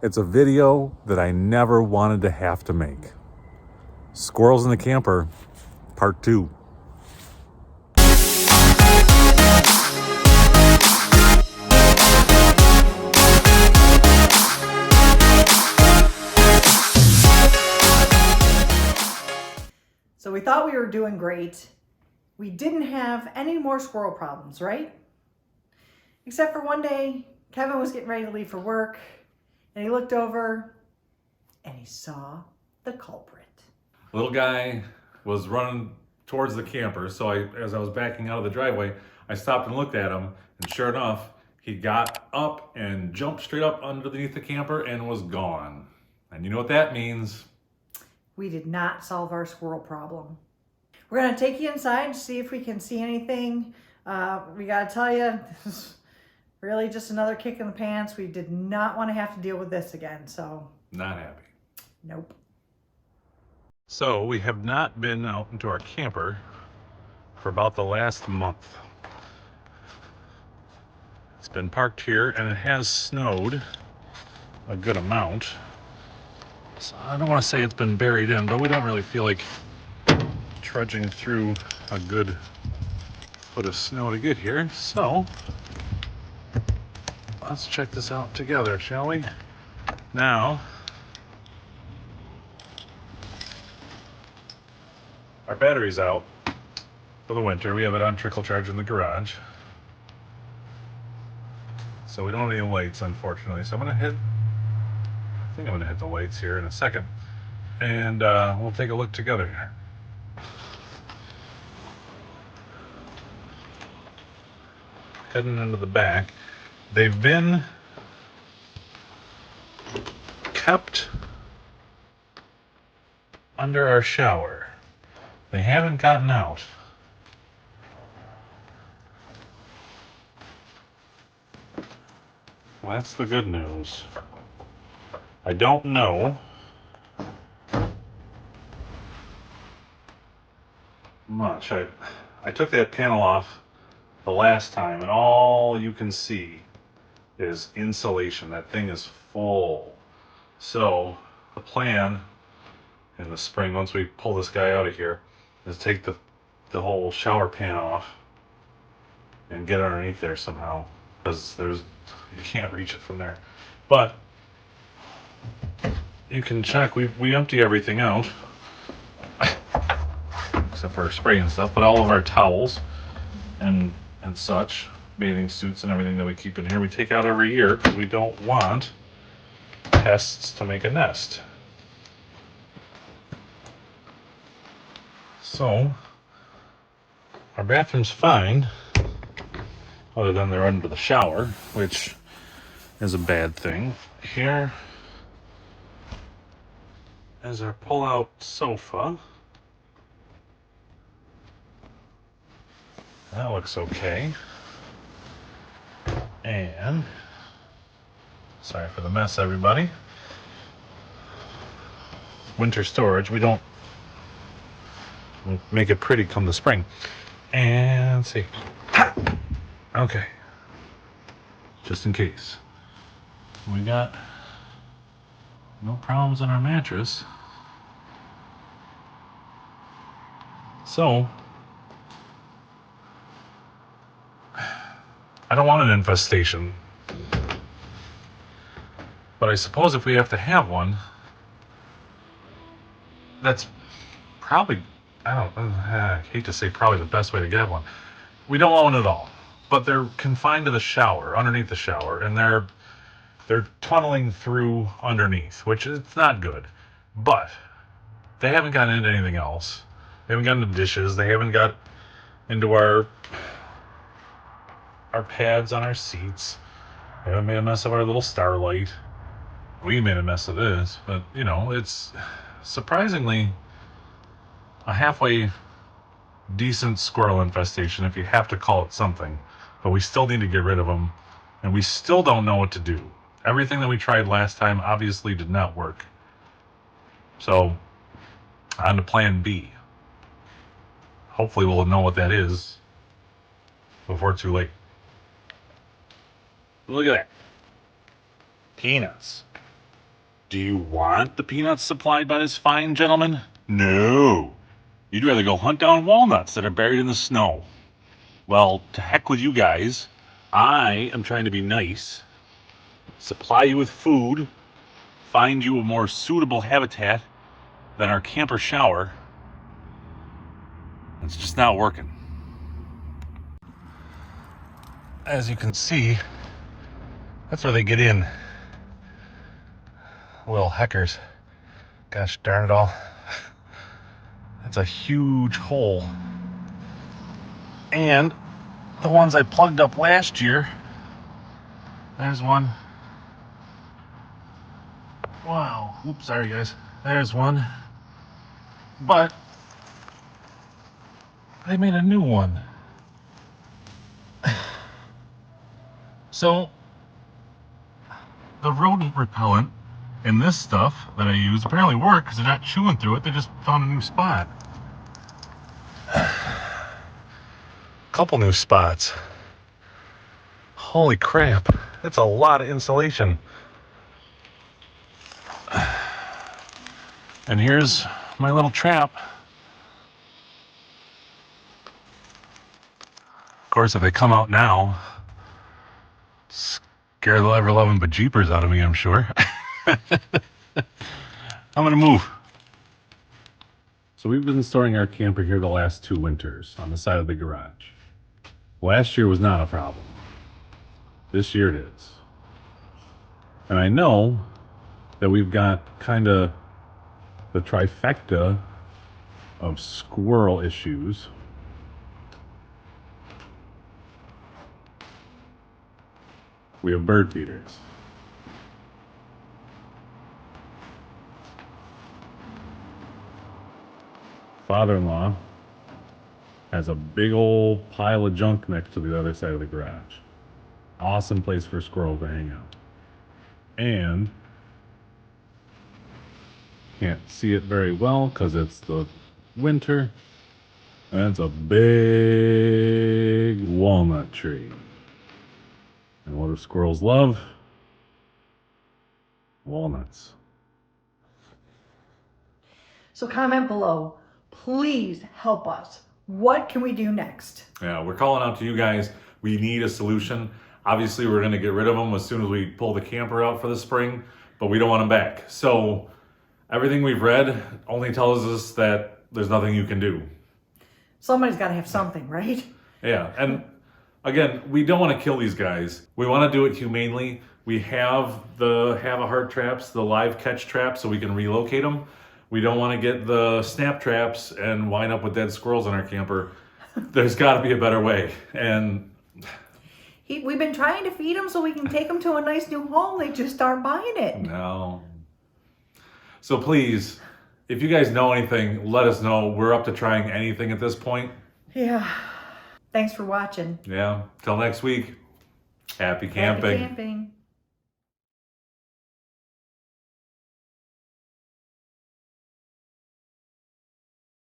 It's a video that I never wanted to have to make. Squirrels in the Camper, Part 2. So we thought we were doing great. We didn't have any more squirrel problems, right? Except for one day, Kevin was getting ready to leave for work, and he looked over, and he saw the culprit. Little guy was running towards the camper, so as I was backing out of the driveway, I stopped and looked at him, and sure enough, he got up and jumped straight up underneath the camper and was gone. And you know what that means? We did not solve our squirrel problem. We're gonna take you inside to see if we can see anything. We gotta tell you, this is really just another kick in the pants. We did not want to have to deal with this again, so. Not happy. Nope. So we have not been out into our camper for about the last month. It's been parked here and it has snowed a good amount. So I don't want to say it's been buried in, but we don't really feel like trudging through a good foot of snow to get here. So let's check this out together, shall we? Now, our battery's out for the winter. We have it on trickle charge in the garage. So we don't have any lights, unfortunately. So I think I'm gonna hit the lights here in a second. And we'll take a look together. Heading into the back. They've been kept under our shower. They haven't gotten out. Well, that's the good news. I don't know much. I took that panel off the last time, and all you can see is insulation. That thing is full. So the plan in the spring, once we pull this guy out of here, is take the whole shower pan off and get underneath there somehow, because you can't reach it from there. But you can check. We empty everything out except for spray and stuff, but all of our towels and such, bathing suits and everything that we keep in here, we take out every year because we don't want pests to make a nest. So our bathroom's fine, other than they're under the shower, which is a bad thing. Here is our pull-out sofa. That looks okay. And sorry for the mess, everybody. Winter storage. We'll make it pretty come the spring. And let's see. Okay. Just in case. We got no problems on our mattress. So I don't want an infestation, but I suppose if we have to have one, that's probably, I hate to say probably the best way to get one. We don't want one at all, but they're confined to the shower, underneath the shower, and they're tunneling through underneath, which is not good. But they haven't gotten into anything else. They haven't gotten into dishes. They haven't got into our pads on our seats. They haven't made a mess of our little starlight. We made a mess of this, but it's surprisingly a halfway decent squirrel infestation, if you have to call it something. But we still need to get rid of them, and we still don't know what to do. Everything that we tried last time obviously did not work. So on to plan B. Hopefully we'll know what that is before it's too late. Look at that. Peanuts. Do you want the peanuts supplied by this fine gentleman? No. You'd rather go hunt down walnuts that are buried in the snow. Well, to heck with you guys. I am trying to be nice, supply you with food, find you a more suitable habitat than our camper shower. It's just not working. As you can see, that's where they get in. Little heckers. Gosh darn it all. That's a huge hole. And the ones I plugged up last year, there's one. Wow. Oops, sorry guys. There's one. But they made a new one. So the rodent repellent and this stuff that I use apparently work because they're not chewing through it. They just found a new spot. Couple new spots. Holy crap. That's a lot of insulation. And here's my little trap. Of course, if they come out now, scare the ever-loving bejeepers out of me, I'm sure. I'm gonna move. So we've been storing our camper here the last 2 winters on the side of the garage. Last year was not a problem. This year it is. And I know that we've got kind of the trifecta of squirrel issues. We have bird feeders. Father-in-law has a big old pile of junk next to the other side of the garage. Awesome place for squirrels to hang out. And can't see it very well because it's the winter. And it's a big walnut tree. And what do squirrels love? Walnuts. So comment below. Please help us. What can we do next? Yeah, we're calling out to you guys. We need a solution. Obviously, we're going to get rid of them as soon as we pull the camper out for the spring, but we don't want them back. So everything we've read only tells us that there's nothing you can do. Somebody's got to have something, right? Yeah, and again, we don't want to kill these guys. We want to do it humanely. We have the have-a-heart traps, the live catch traps, so we can relocate them. We don't want to get the snap traps and wind up with dead squirrels in our camper. There's got to be a better way. And we've been trying to feed them so we can take them to a nice new home. They just aren't buying it. no. So please, if you guys know anything, let us know. We're up to trying anything at this point. Yeah. Thanks for watching. Yeah. Till next week. Happy camping. Happy camping.